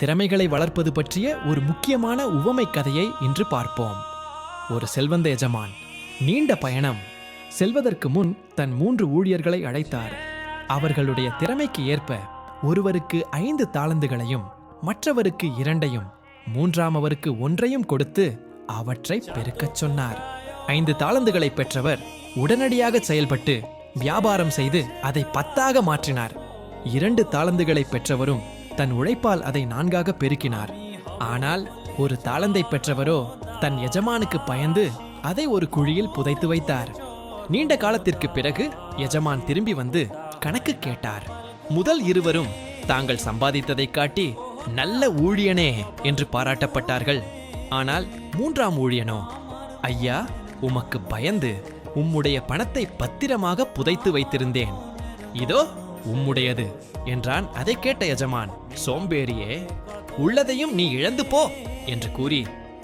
திறமைகளை வளர்ப்பது பற்றிய ஒரு முக்கியமான உவமை கதையை இன்று பார்ப்போம். ஒரு செல்வந்த எஜமான் நீண்ட பயணம் செல்வதற்கு முன் தன் 3 ஊழியர்களை அழைத்தார். அவர்களுடைய திறமைக்கு ஏற்ப ஒருவருக்கு 5 தாலந்துகளையும் மற்றவருக்கு 2ஐயும் மூன்றாமவருக்கு 1ஐயும் கொடுத்து அவற்றை பெருக்கச் சொன்னார். 5 தாலந்துகளை பெற்றவர் உடனடியாக செயல்பட்டு வியாபாரம் செய்து அதை 10ஆக மாற்றினார். 2 தாலந்துகளை பெற்றவரும் தன் உழைப்பால் அதை 4ஆக பெருக்கினார். ஆனால் ஒரு தாளந்தை பெற்றவரோ தன் எஜமானுக்கு பயந்து அதை ஒரு குழியில் புதைத்து வைத்தார். நீண்ட காலத்திற்கு பிறகு எஜமான் திரும்பி வந்து கணக்கு கேட்டார். முதல் இருவரும் தாங்கள் சம்பாதித்ததை காட்டி நல்ல ஊழியனே என்று பாராட்டப்பட்டார்கள். ஆனால் 3ஆம் ஊழியனோ, ஐயா, உமக்கு பயந்து உம்முடைய பணத்தை பத்திரமாக புதைத்து வைத்திருந்தேன், இதோ உம்முடையது என்றான். அதை கேட்ட எஜமான், சோம்பேறியே, உள்ளதையும் நீ இழந்து போ என்று கூறி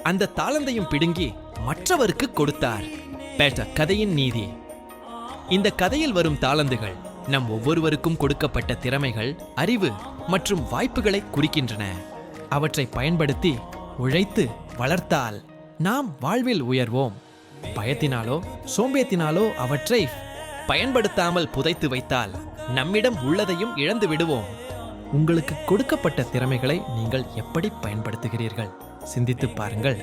அந்த தாளந்தையும் பிடுங்கி மற்றவருக்கு கொடுத்தார். கதையின் நீதி: இந்த கதையில் வரும் தாளந்துகள் நம் ஒவ்வொருவருக்கும் கொடுக்கப்பட்ட திறமைகள், அறிவு மற்றும் வாய்ப்புகளை குறிக்கின்றன. அவற்றை பயன்படுத்தி உழைத்து வளர்த்தால் நாம் வாழ்வில் உயர்வோம். பயத்தினாலோ சோம்பேத்தினாலோ அவற்றை பயன்படுத்தாமல் புதைத்து வைத்தால் நம்மிடம் உள்ளதையும் இழந்து விடுவோம். உங்களுக்கு கொடுக்கப்பட்ட திறமைகளை நீங்கள் எப்படி பயன்படுத்துகிறீர்கள்? சிந்தித்துப் பாருங்கள்.